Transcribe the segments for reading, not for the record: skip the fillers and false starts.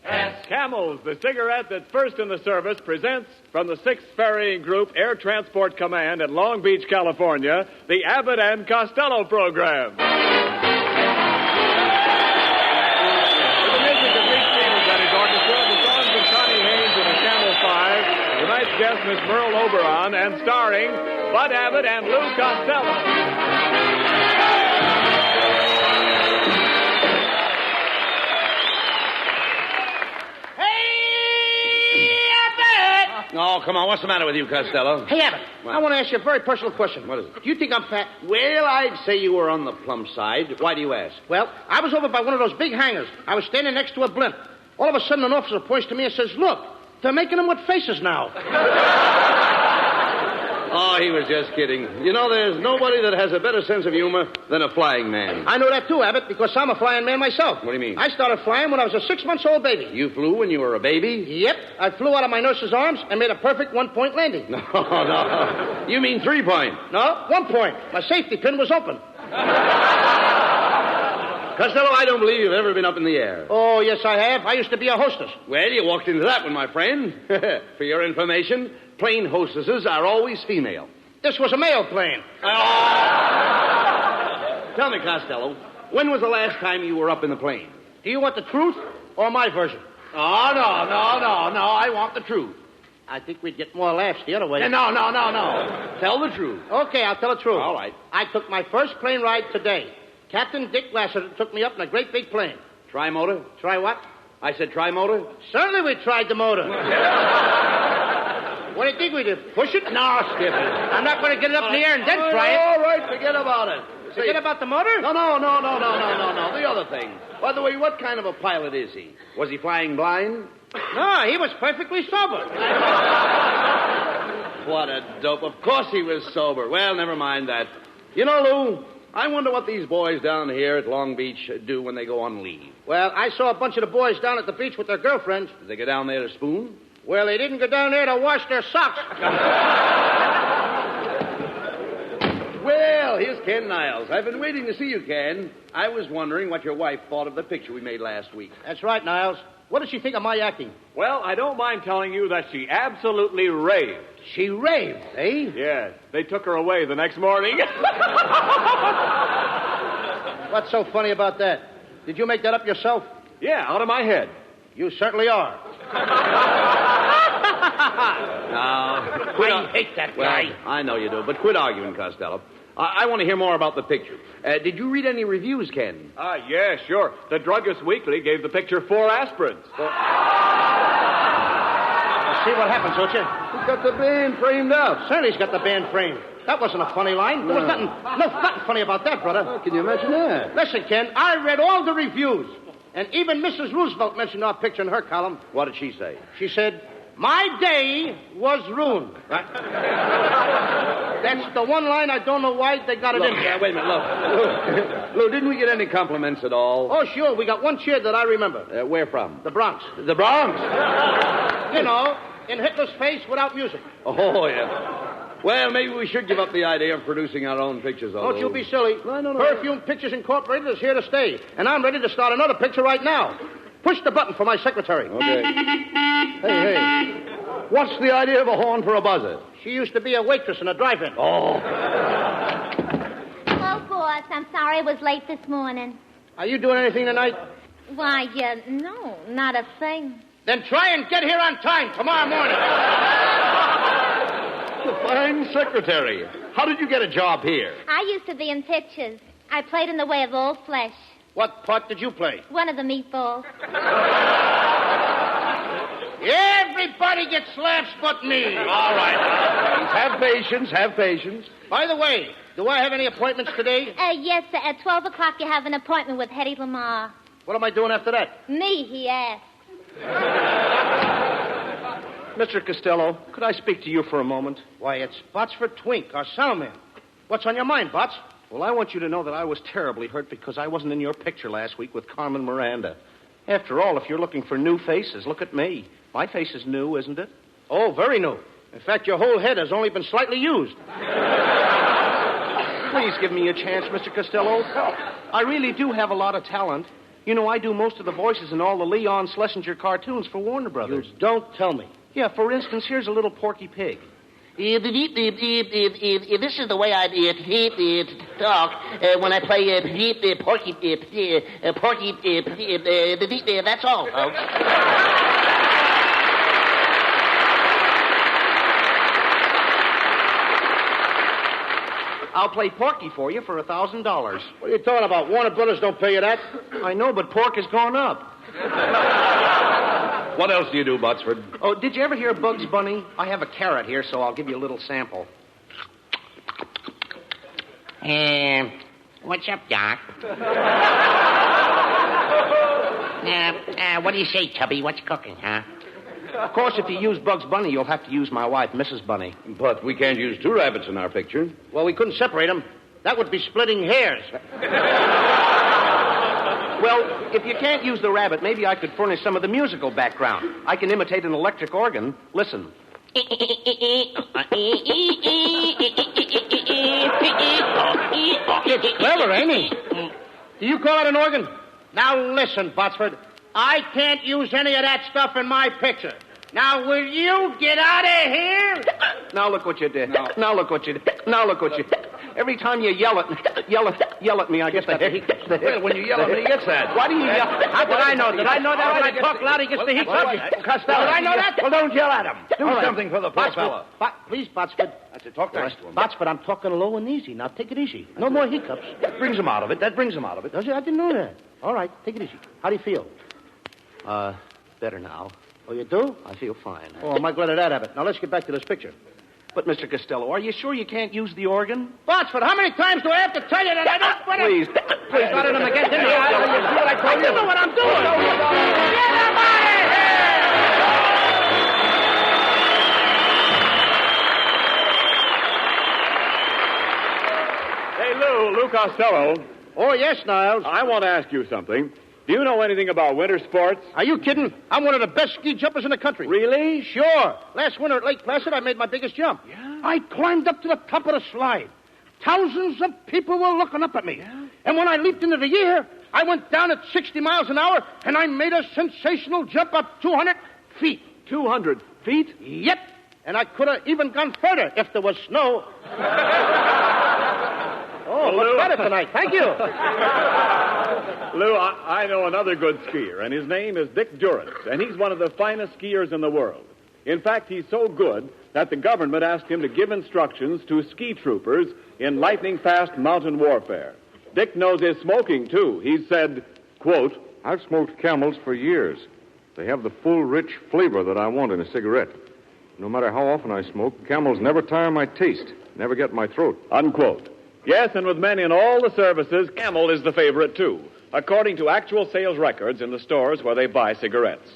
S. Camels, the cigarette that's first in the service, presents from the 6th Ferrying Group Air Transport Command at Long Beach, California, the Abbott and Costello program. With the music of Lee Stevens and his orchestra, the songs of Connie Haynes and the Camel Five, tonight's guest, Miss Merle Oberon, and starring Bud Abbott and Lou Costello. Oh, come on. What's the matter with you, Costello? Hey, Abbott, What? I want to ask you a very personal question. What is it? Do you think I'm fat? Well, I'd say you were on the plump side. Why do you ask? Well, I was over by one of those big hangars. I was standing next to a blimp. All of a sudden, an officer points to me and says, "Look, they're making them with faces now." Oh, he was just kidding. You know, there's nobody that has a better sense of humor than a flying man. I know that too, Abbott, because I'm a flying man myself. What do you mean? I started flying when I was a 6-month-old baby. You flew when you were a baby? Yep. I flew out of my nurse's arms and made a perfect 1-point landing. No. You mean 3-point? No, 1 point. My safety pin was open. Costello, I don't believe you've ever been up in the air. Oh, yes, I have. I used to be a hostess. Well, you walked into that one, my friend. For your information, plane hostesses are always female. This was a male plane. Tell me, Costello, when was the last time you were up in the plane? Do you want the truth or my version? Oh, no. I want the truth. I think we'd get more laughs the other way. No. Tell the truth. Okay, I'll tell the truth. All right. I took my first plane ride today. Captain Dick Lassiter took me up in a great big plane. Tri-motor? Try what? I said tri-motor? Certainly we tried the motor. What do you think we did? Push it? No, skip it. I'm not going to get it up in the air and then try it. All right, forget about it. Forget about the motor? No. The other thing. By the way, what kind of a pilot is he? Was he flying blind? No, he was perfectly sober. What a dope. Of course he was sober. Well, never mind that. You know, Lou, I wonder what these boys down here at Long Beach do when they go on leave. Well, I saw a bunch of the boys down at the beach with their girlfriends. Did they go down there to spoon? Well, they didn't go down there to wash their socks. Well, here's Ken Niles. I've been waiting to see you, Ken. I was wondering what your wife thought of the picture we made last week. That's right, Niles. What did she think of my acting? Well, I don't mind telling you that she absolutely raved. She raved, eh? Yes, they took her away the next morning. What's so funny about that? Did you make that up yourself? Yeah, out of my head. You certainly are. I hate that guy. Well, I know you do, but quit arguing, Costello. I want to hear more about the picture. Did you read any reviews, Ken? Yeah, sure. The Druggist Weekly gave the picture 4 aspirins. See what happens, don't you? He's got the band framed up. Certainly he's got the band framed. That wasn't a funny line. There was nothing funny about that, brother. Oh, can you imagine that? Listen, Ken, I read all the reviews. And even Mrs. Roosevelt mentioned our picture in her column. What did she say? She said, "My day was ruined." Right? That's the one line I don't know why they got it in. Yeah, wait a minute, look. Lou, didn't we get any compliments at all? Oh, sure. We got one cheer that I remember. Where from? The Bronx. The Bronx? You know, in Hitler's face without music. Oh, yeah. Well, maybe we should give up the idea of producing our own pictures, although... Don't you be silly. No. Perfume Pictures Incorporated is here to stay. And I'm ready to start another picture right now. Push the button for my secretary. Okay. Hey. What's the idea of a horn for a buzzer? She used to be a waitress in a drive-in. Oh. Oh, boss, I'm sorry I was late this morning. Are you doing anything tonight? Why, no, not a thing. Then try and get here on time tomorrow morning. The fine secretary. How did you get a job here? I used to be in pictures. I played in The Way of All Flesh. What part did you play? One of the meatballs. Everybody gets laughs but me. All right. Have patience. By the way, do I have any appointments today? Yes, sir. At 12 o'clock you have an appointment with Hetty Lamar. What am I doing after that? Me, he asked. Mr. Costello, could I speak to you for a moment? Why, it's Botsford Twink, our soundman. What's on your mind, Bots? Well, I want you to know that I was terribly hurt because I wasn't in your picture last week with Carmen Miranda. After all, if you're looking for new faces, look at me. My face is new, isn't it? Oh, very new. In fact, your whole head has only been slightly used. Please give me a chance, Mr. Costello. I really do have a lot of talent. You know, I do most of the voices in all the Leon Schlesinger cartoons for Warner Brothers. You don't tell me. Yeah, for instance, here's a little Porky Pig. This is the way I talk when I play Porky. That's all, folks. I'll play Porky for you for $1,000. What are you talking about? Warner Brothers don't pay you that. I know, but pork has gone up. What else do you do, Botsford? Oh, did you ever hear Bugs Bunny? I have a carrot here, so I'll give you a little sample. What's up, Doc? What do you say, Tubby? What's cooking, huh? Of course, if you use Bugs Bunny, you'll have to use my wife, Mrs. Bunny. But we can't use two rabbits in our picture. Well, we couldn't separate them. That would be splitting hairs. Well, if you can't use the rabbit, maybe I could furnish some of the musical background. I can imitate an electric organ. Listen. It's clever, ain't he? Do you call it an organ? Now, listen, Botsford. I can't use any of that stuff in my picture. Now, will you get out of here? Now look what you did. No. Now look what you did. Now look what you did. Every time you yell at me, I get the hiccups. Well, when you yell at me, he gets that. Why do you yell? How did I know? Did I know that when I talk loud, he gets the hiccups? Costello. Did I know that? Well, don't yell at him. Do All right. something for the poor fella. Please, Botsford. That's it. Talk nice to him. Botsford, I'm talking low and easy. Now, take it easy. No more hiccups. That brings him out of it. Does it? I didn't know that. All right, take it easy. How do you feel? Better now. Oh, you do? I feel fine. Oh, am I glad of that, Abbott. Now, let's get back to this picture. But, Mr. Costello, are you sure you can't use the organ? Botsford, how many times do I have to tell you that I don't... Please. Please, started him again, didn't you? You see what I told you? I know what I'm doing. Get him out Hey, of here! Lou Costello, Oh, yes, Niles. I want to ask you something. Do you know anything about winter sports? Are you kidding? I'm one of the best ski jumpers in the country. Really? Sure. Last winter at Lake Placid, I made my biggest jump. Yeah? I climbed up to the top of the slide. Thousands of people were looking up at me. Yeah? And when I leaped into the air, I went down at 60 miles an hour, and I made a sensational jump up 200 feet. 200 feet? Yep. And I could have even gone further if there was snow. Oh, Lou. much better tonight. Thank you. Lou, I know another good skier, and his name is Dick Durrance, and he's one of the finest skiers in the world. In fact, he's so good that the government asked him to give instructions to ski troopers in lightning-fast mountain warfare. Dick knows his smoking, too. He said, quote, I've smoked Camels for years. They have the full, rich flavor that I want in a cigarette. No matter how often I smoke, Camels never tire my taste, never get my throat. unquote. Yes, and with men in all the services, Camel is the favorite, too, according to actual sales records in the stores where they buy cigarettes.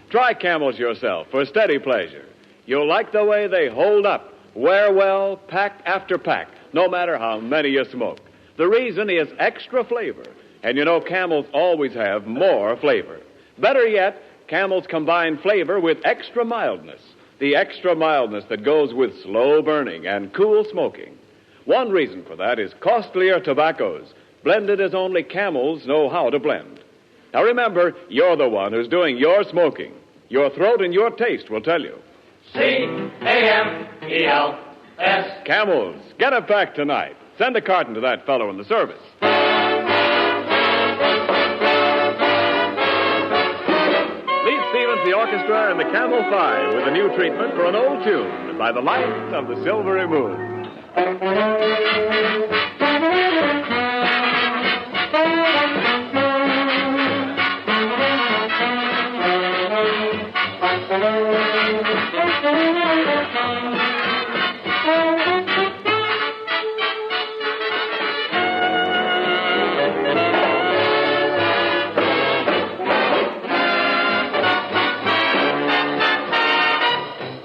Try Camels yourself for steady pleasure. You'll like the way they hold up, wear well, pack after pack, no matter how many you smoke. The reason is extra flavor, and you know Camels always have more flavor. Better yet, Camels combine flavor with extra mildness, the extra mildness that goes with slow burning and cool smoking. One reason for that is costlier tobaccos, blended as only Camels know how to blend. Now remember, you're the one who's doing your smoking. Your throat and your taste will tell you. C-A-M-E-L-S. Camels, get a pack tonight. Send a carton to that fellow in the service. Lead Stevens, the orchestra, and the Camel 5 with a new treatment for an old tune by the light of the silvery moon.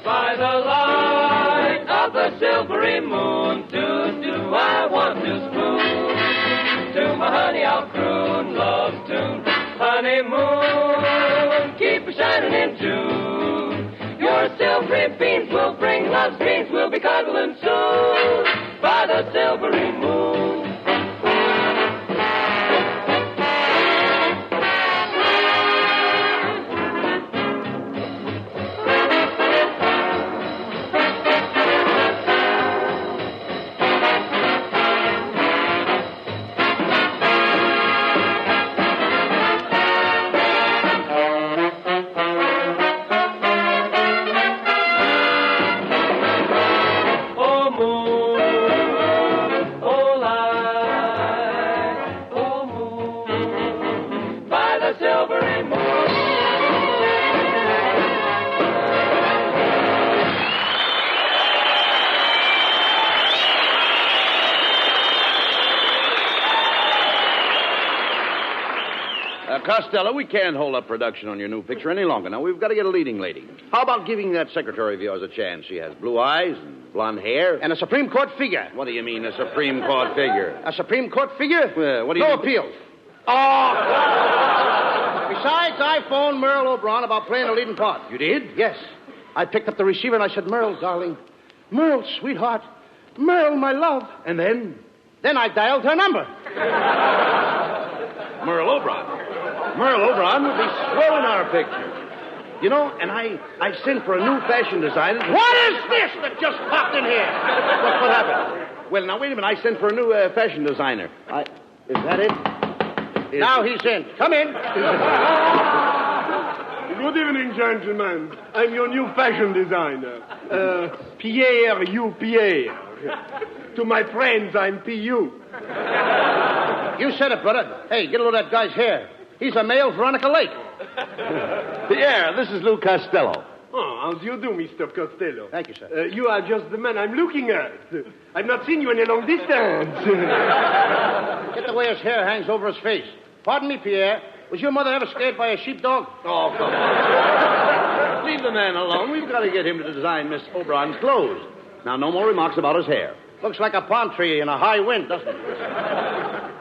By the light of the silvery moon, do I want to spoon. To my honey I'll croon love's tune. Honeymoon, keep a shining in June. Your silvery beams will bring love's dreams. We'll be cuddling soon by the silvery moon. Costello, we can't hold up production on your new picture any longer. Now, we've got to get a leading lady. How about giving that secretary of yours a chance? She has blue eyes and blonde hair. And a Supreme Court figure. What do you mean, a Supreme Court figure? A Supreme Court figure? What do you No mean? appeal. Oh! Besides, I phoned Merle Oberon about playing a leading part. You did? Yes. I picked up the receiver and I said, Merle, darling. Merle, sweetheart. Merle, my love. And then? Then I dialed her number. Merle Oberon. Merle Oberon would be swell in our picture. You know, and I sent for a new fashion designer. What is this that just popped in here? What happened? Well, now, wait a minute. I sent for a new fashion designer. Is that it? Now he's in. Come in. Good evening, gentlemen. I'm your new fashion designer. Pierre, you Pierre. To my friends, I'm P.U. You said it, brother. Hey, get a load of that guy's hair. He's a male Veronica Lake. Pierre, this is Lou Costello. Oh, how do you do, Mr. Costello? Thank you, sir. You are just the man I'm looking at. I've not seen you in a long distance. Get the way his hair hangs over his face. Pardon me, Pierre. Was your mother ever scared by a sheepdog? Oh, come on. Leave the man alone. We've got to get him to design Miss Oberon's clothes. Now, no more remarks about his hair. Looks like a palm tree in a high wind, doesn't it?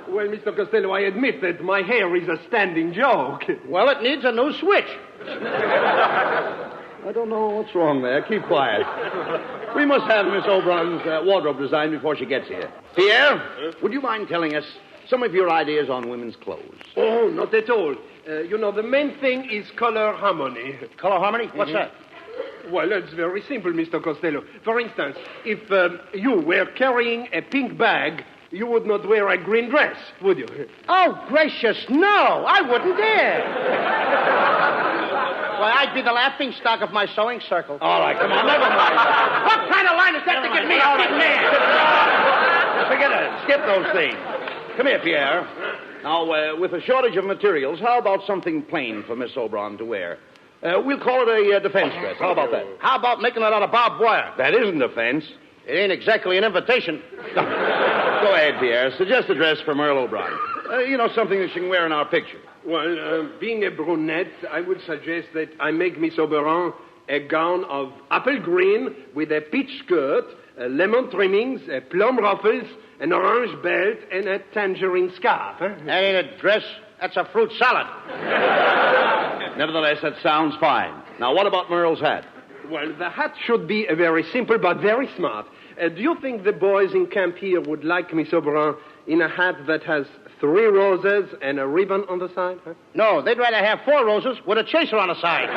Well, Mr. Costello, I admit that my hair is a standing joke. Well, it needs a new switch. I don't know what's wrong there. Keep quiet. We must have Miss Oberon's wardrobe designed before she gets here. Pierre, would you mind telling us some of your ideas on women's clothes? Oh, not at all. The main thing is color harmony. Color harmony? What's that? Well, it's very simple, Mr. Costello. For instance, if you were carrying a pink bag, you would not wear a green dress, would you? Oh, gracious, no. I wouldn't dare. Why, I'd be the laughing stock of my sewing circle. All right, come on, never mind. What kind of line is that to get me a big man? Forget it. Skip those things. Come here, Pierre. Now, with a shortage of materials, how about something plain for Miss Oberon to wear? We'll call it a defense dress. How about that? How about making it out of barbed wire? That isn't defense. It ain't exactly an invitation. Go ahead, Pierre. Suggest a dress for Merle Oberon. Something that she can wear in our picture. Well, being a brunette, I would suggest that I make Miss Oberon a gown of apple green with a peach skirt, lemon trimmings, plum ruffles, an orange belt, and a tangerine scarf. Huh? That ain't a dress. That's a fruit salad. Nevertheless, that sounds fine. Now, what about Merle's hat? Well, the hat should be very simple but very smart. Do you think the boys in camp here would like Miss Oberon in a hat that has 3 roses and a ribbon on the side? Huh? No, they'd rather have 4 roses with a chaser on the side.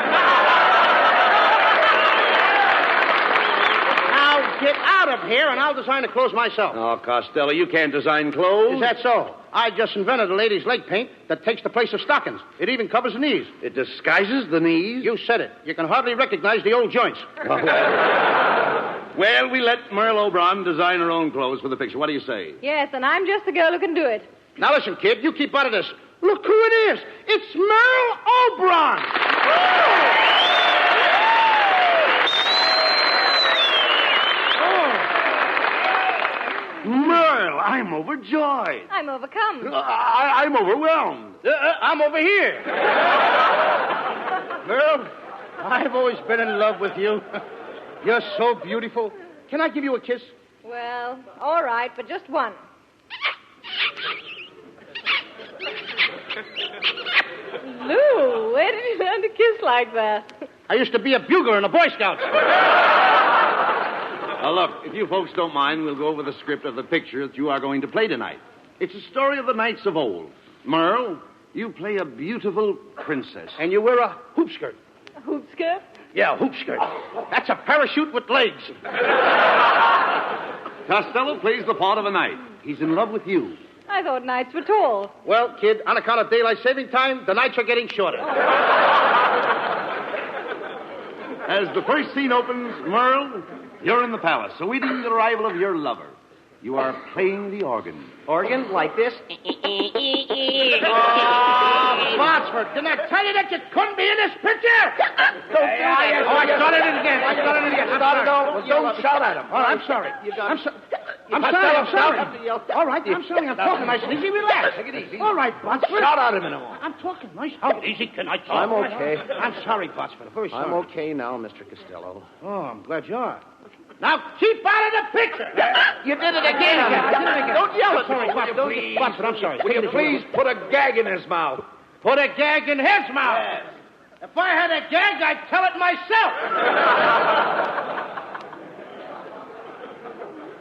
Now, get out of here and I'll design the clothes myself. Oh, Costello, you can't design clothes. Is that so? I just invented a lady's leg paint that takes the place of stockings. It even covers the knees. It disguises the knees? You said it. You can hardly recognize the old joints. Oh, well, we let Merle Oberon design her own clothes for the picture. What do you say? Yes, and I'm just the girl who can do it. Now listen, kid, you keep out of this. Look who it is. It's Merle Oberon. Merle, I'm overjoyed. I'm overcome. I'm overwhelmed. I'm over here. Merle, I've always been in love with you. You're so beautiful. Can I give you a kiss? Well, all right, but just one. Lou, where did you learn to kiss like that? I used to be a bugler in the Boy Scouts. Now, look, if you folks don't mind, we'll go over the script of the picture that you are going to play tonight. It's a story of the knights of old. Merle, you play a beautiful princess. And you wear a hoop skirt. A hoop skirt? Yeah, a hoop skirt. That's a parachute with legs. Costello plays the part of a knight. He's in love with you. I thought knights were tall. Well, kid, on account of daylight saving time, the nights are getting shorter. As the first scene opens, Merle, you're in the palace, awaiting the arrival of your lover. You are playing the organ. Organ? Like this? Botsford, didn't I tell you that you couldn't be in this picture? Don't do that. I started it again. Well, don't shout at him. Oh, I'm sorry. I'm sorry. I'm sorry. All right, I'm sorry. I'm talking nice and easy. Relax. Take it easy. All right, Botsford. Shout at him in a moment. I'm talking nice. How easy can I talk? I'm okay. I'm sorry, Botsford. Very sorry. I'm okay now, Mr. Costello. Oh, I'm glad you are. Now keep out of the picture. You did it again. Don't yell at Sorry, me. Botsford. Botsford, I'm sorry. Will you please put a gag in his mouth? Put a gag in his mouth. Yes. If I had a gag, I'd tell it myself.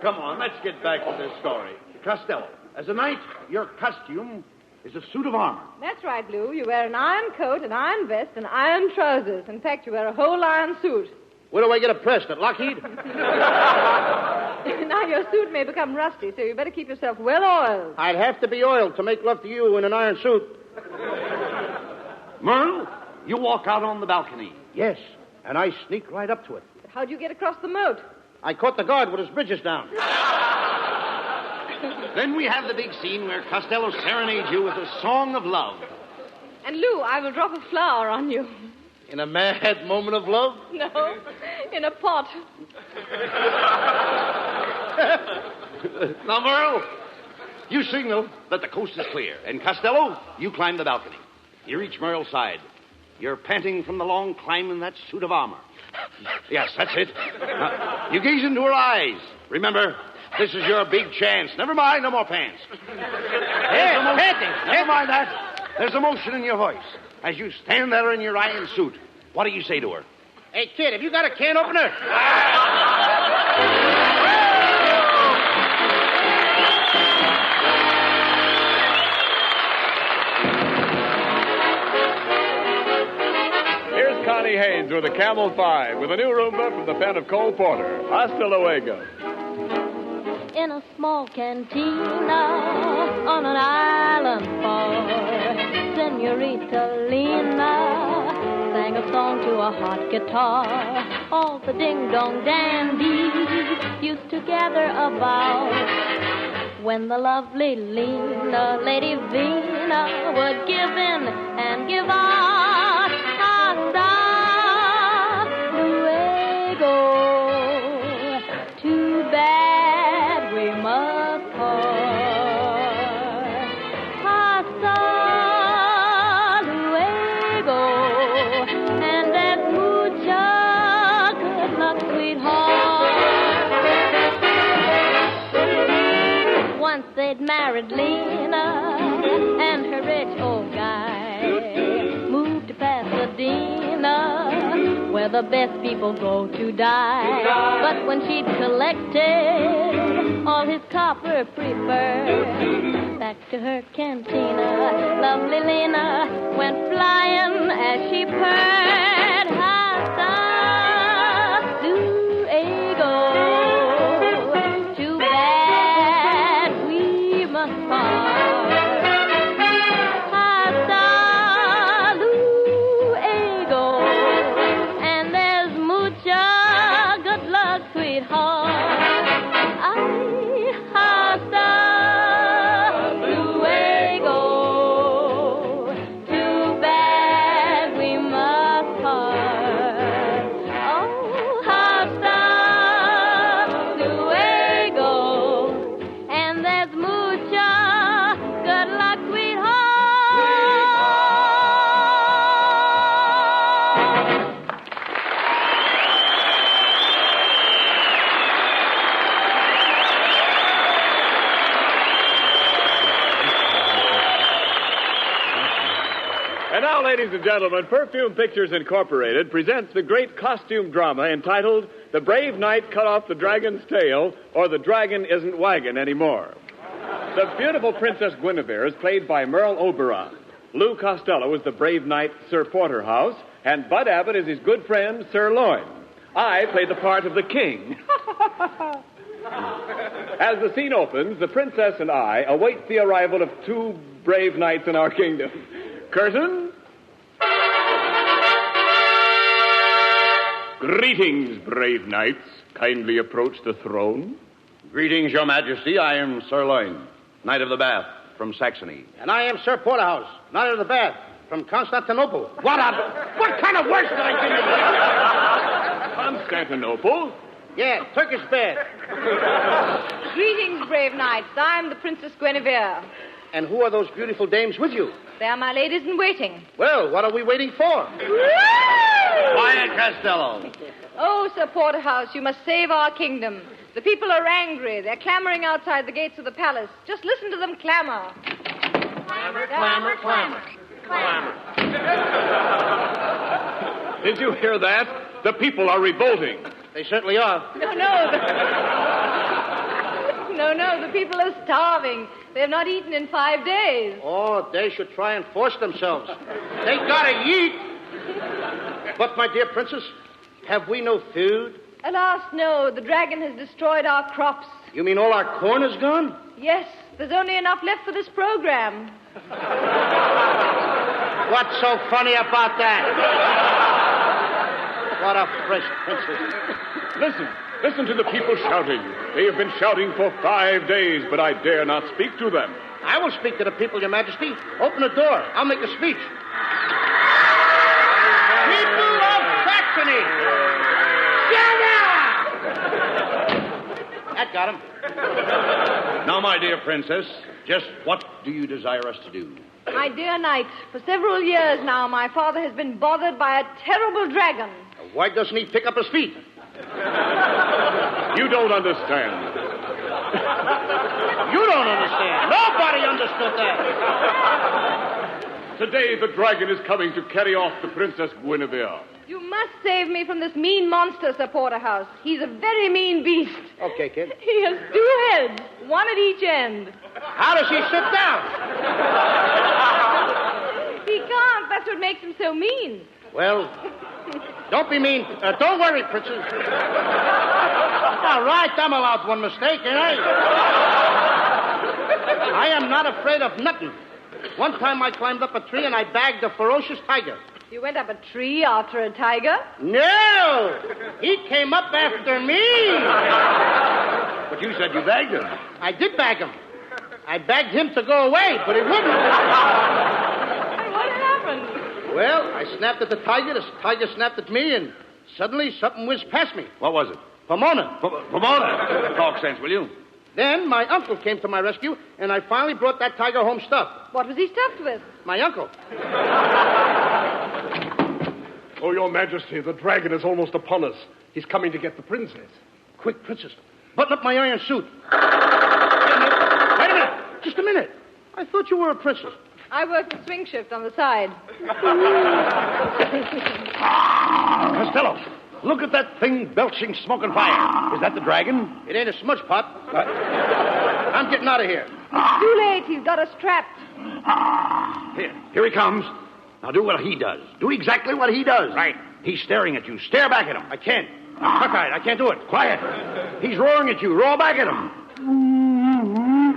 Come on, let's get back to this story. Costello, as a knight, your costume is a suit of armor. That's right, Lou. You wear an iron coat, an iron vest, and iron trousers. In fact, you wear a whole iron suit. Where do I get it pressed? At Lockheed? Now, your suit may become rusty, so you better keep yourself well oiled. I'd have to be oiled to make love to you in an iron suit. Merle, you walk out on the balcony. Yes, and I sneak right up to it. How'd you get across the moat? I caught the guard with his bridges down. Then we have the big scene where Costello serenades you with a song of love. And, Lou, I will drop a flower on you. In a mad moment of love? No, in a pot. Now, Merle, you signal that the coast is clear. And Costello, you climb the balcony. You reach Merle's side. You're panting from the long climb in that suit of armor. Yes, that's it. Now, you gaze into her eyes. Remember, this is your big chance. Never mind, no more pants. Never mind that. There's emotion in your voice. As you stand there in your iron suit, what do you say to her? Hey, kid, have you got a can opener? Here's Connie Haynes with a Camel 5 with a new Roomba from the pen of Cole Porter. Hasta luego. In a small cantina on an island far, Senorita Lena sang a song to a hot guitar. All the ding-dong dandies used to gather about when the lovely Lena, Lady Vina, would give in and give out. Hasta luego. Too bad we must part. Hasta luego. And that mucha good luck, sweetheart. Once they'd married Lena and her rich old guy moved to Pasadena, where the best people go to die. But when she'd collected all his copper preferred, back to her cantina, lovely Lena went flying as she purred. Hasta luego. Too bad we must part. Hasta luego. And there's mucha good luck, sweetheart. Ay, hasta luego. Too bad we must part. Oh, hasta luego. And there's mucha good luck, sweetheart. And now, ladies and gentlemen, Perfume Pictures Incorporated presents the great costume drama entitled The Brave Knight Cut Off the Dragon's Tail, or The Dragon Isn't Waggin' Anymore. The beautiful Princess Guinevere is played by Merle Oberon. Lou Costello is the brave knight Sir Porterhouse, and Bud Abbott is his good friend Sir Loin. I play the part of the king. As the scene opens, the princess and I await the arrival of two brave knights in our kingdom. Curtain. Greetings, brave knights. Kindly approach the throne. Greetings, Your Majesty. I am Sir Loin, Knight of the Bath from Saxony. And I am Sir Porterhouse, Knight of the Bath, from Constantinople. What kind of words did I give you? Constantinople? Yeah, Turkish bath. Greetings, brave knights. I'm the Princess Guinevere. And who are those beautiful dames with you? They are my ladies in waiting. Well, what are we waiting for? Quiet, Costello. Oh, Sir Porterhouse, you must save our kingdom. The people are angry. They're clamoring outside the gates of the palace. Just listen to them clamor. Clamor, clamor, clamor. Clamor. Did you hear that? The people are revolting. They certainly are. No, the people are starving. They have not eaten in 5 days. Oh, they should try and force themselves. They gotta eat. But, my dear princess, have we no food? Alas, no. The dragon has destroyed our crops. You mean all our corn is gone? Yes, there's only enough left for this program. What's so funny about that? What a fresh princess. Listen to the people shouting. They have been shouting for 5 days, but I dare not speak to them. I will speak to the people, Your Majesty. Open the door. I'll make a speech. People of Saxony! That got him. Now, my dear princess, just what do you desire us to do? My dear knight, for several years now, my father has been bothered by a terrible dragon. Why doesn't he pick up his feet? You don't understand. You don't understand. Nobody understood that. Today, the dragon is coming to carry off the Princess Guinevere. You must save me from this mean monster, Sir Porterhouse. He's a very mean beast. Okay, kid. He has 2 heads, one at each end. How does he sit down? He can't. That's what makes him so mean. Well, don't be mean. Don't worry, princess. All right, I'm allowed one mistake, ain't I? I am not afraid of nothing. One time I climbed up a tree and I bagged a ferocious tiger. You went up a tree after a tiger? No! He came up after me. But you said you bagged him. I did bag him. I begged him to go away, but he wouldn't. And what happened? Well, I snapped at the tiger snapped at me, and suddenly something whizzed past me. What was it? Pomona. Pomona. Talk sense, will you? Then my uncle came to my rescue, and I finally brought that tiger home stuffed. What was he stuffed with? My uncle. Oh, Your Majesty, the dragon is almost upon us. He's coming to get the princess. Quick, princess. Button up my iron suit. Wait a minute. Just a minute. I thought you were a princess. I work the swing shift on the side. Costello, look at that thing belching smoke and fire. Is that the dragon? It ain't a smudge pot. I'm getting out of here. It's too late. He's got us trapped. Here he comes. Now do what he does. Do exactly what he does. Right. He's staring at you. Stare back at him. I can't. Cockeyed. I can't do it. Quiet. He's roaring at you. Roar back at him.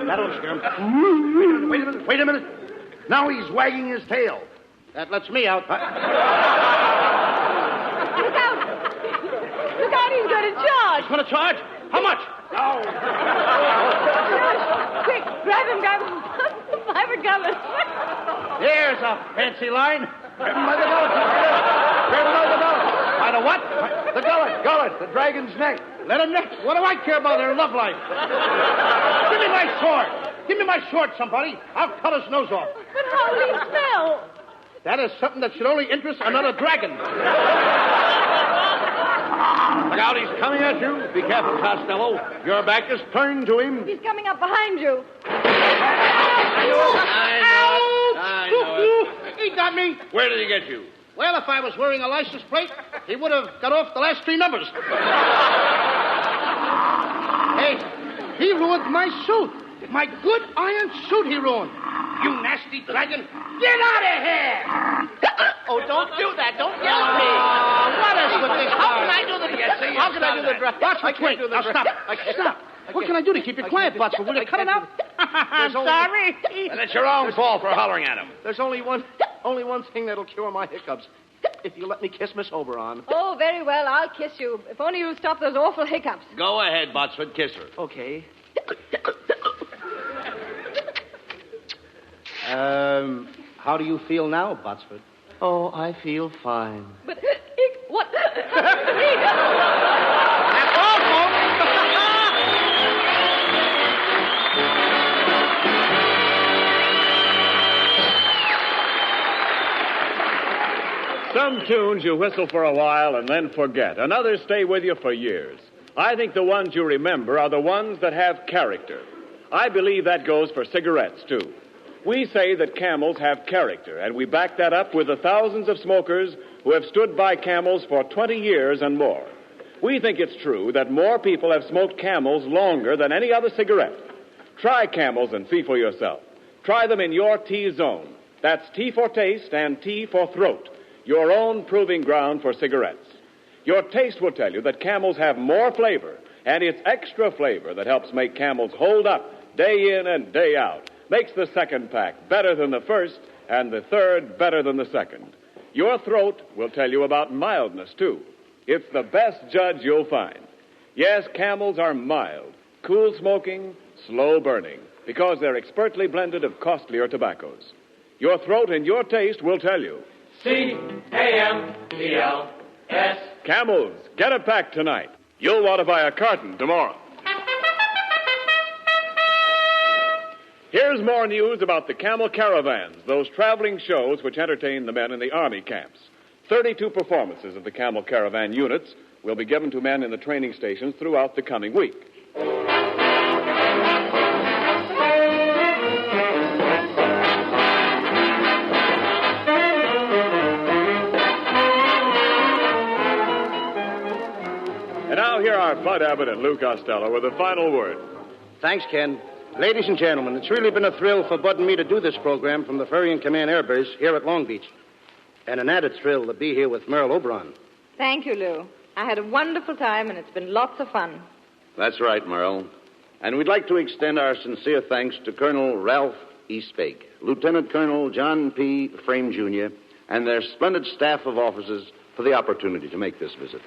That'll scare him. Wait a minute. Now he's wagging his tail. That lets me out. Look out! Look out, he's going to charge. He's going to charge? How much? Oh. Quick, grab him. Private gunman. There's a fancy line. Grab him by the gullet. Grab him by the gullet. By the what? The gullet. The dragon's neck. Let him neck. What do I care about their love life? Give me my sword. Give me my sword, somebody. I'll cut his nose off. But how will he smell? That is something that should only interest another dragon. Look out, he's coming at you. Be careful, Costello. Your back is turned to him. He's coming up behind you. I know it. He got me. Where did he get you? Well, if I was wearing a license plate, he would have got off the last 3 numbers. Hey, he ruined my suit. My good iron suit he ruined. You nasty dragon. Get out of here! Oh, don't do that. Don't yell at me. What is with this? How can I do the... How can I do the dress? Botsford, wait. Now, stop. Stop. What can I do to keep you quiet, Botsford? Will you cut it out? I'm sorry. And it's your own fault for hollering at him. There's only one thing that'll cure my hiccups. If you let me kiss Miss Oberon. Oh, very well. I'll kiss you. If only you'll stop those awful hiccups. Go ahead, Botsford. Kiss her. Okay. How do you feel now, Botsford? Oh, I feel fine. But what? That's all, folks. tunes you whistle for a while and then forget, and others stay with you for years. I think the ones you remember are the ones that have character. I believe that goes for cigarettes, too. We say that Camels have character, and we back that up with the thousands of smokers who have stood by Camels for 20 years and more. We think it's true that more people have smoked Camels longer than any other cigarette. Try Camels and see for yourself. Try them in your T-zone. That's T for taste and T for throat, your own proving ground for cigarettes. Your taste will tell you that Camels have more flavor, and it's extra flavor that helps make Camels hold up day in and day out. Makes the second pack better than the first, and the third better than the second. Your throat will tell you about mildness, too. It's the best judge you'll find. Yes, Camels are mild, cool smoking, slow burning, because they're expertly blended of costlier tobaccos. Your throat and your taste will tell you. C-A-M-E-L-S. Camels, get a pack tonight. You'll want to buy a carton tomorrow. Here's more news about the Camel Caravans, those traveling shows which entertain the men in the Army camps. 32 performances of the Camel Caravan units will be given to men in the training stations throughout the coming week. And now here are Bud Abbott and Lou Costello with a final word. Thanks, Ken. Ladies and gentlemen, it's really been a thrill for Bud and me to do this program from the Ferry and Command Air Base here at Long Beach. And an added thrill to be here with Merle Oberon. Thank you, Lou. I had a wonderful time, and it's been lots of fun. That's right, Merle. And we'd like to extend our sincere thanks to Colonel Ralph E. Spake, Lieutenant Colonel John P. Frame, Jr., and their splendid staff of officers for the opportunity to make this visit.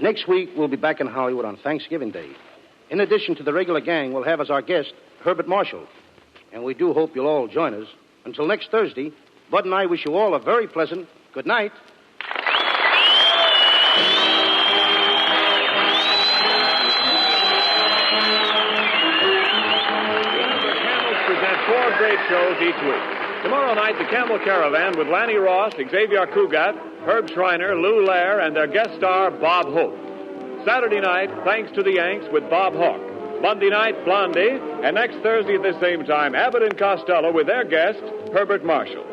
Next week, we'll be back in Hollywood on Thanksgiving Day. In addition to the regular gang, we'll have as our guest Herbert Marshall. And we do hope you'll all join us. Until next Thursday, Bud and I wish you all a very pleasant good night. The Camels present 4 great shows each week. Tomorrow night, the Camel Caravan with Lanny Ross, Xavier Cugat, Herb Schreiner, Lou Lair, and their guest star, Bob Hope. Saturday night, Thanks to the Yanks with Bob Hawke. Monday night, Blondie. And next Thursday at the same time, Abbott and Costello with their guest, Herbert Marshall.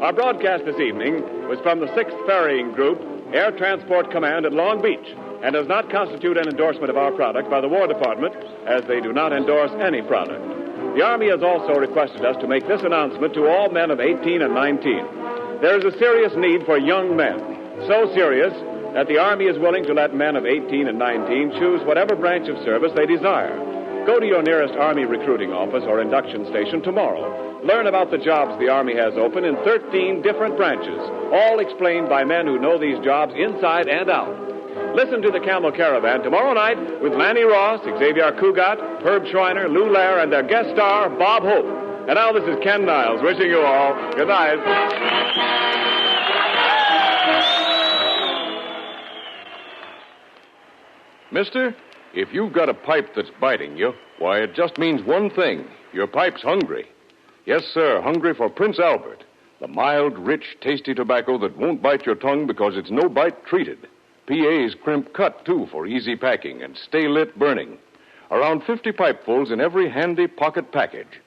Our broadcast this evening was from the 6th Ferrying Group, Air Transport Command at Long Beach, and does not constitute an endorsement of our product by the War Department, as they do not endorse any product. The Army has also requested us to make this announcement to all men of 18 and 19. There is a serious need for young men, so serious that the Army is willing to let men of 18 and 19 choose whatever branch of service they desire. Go to your nearest Army recruiting office or induction station tomorrow. Learn about the jobs the Army has open in 13 different branches, all explained by men who know these jobs inside and out. Listen to the Camel Caravan tomorrow night with Lanny Ross, Xavier Cugat, Herb Schreiner, Lou Lair, and their guest star, Bob Hope. And now this is Ken Niles wishing you all good night. Mister, if you've got a pipe that's biting you, why, it just means one thing. Your pipe's hungry. Yes, sir, hungry for Prince Albert, the mild, rich, tasty tobacco that won't bite your tongue because it's no-bite treated. PA's crimp cut, too, for easy packing and stay-lit burning. Around 50 pipefuls in every handy pocket package.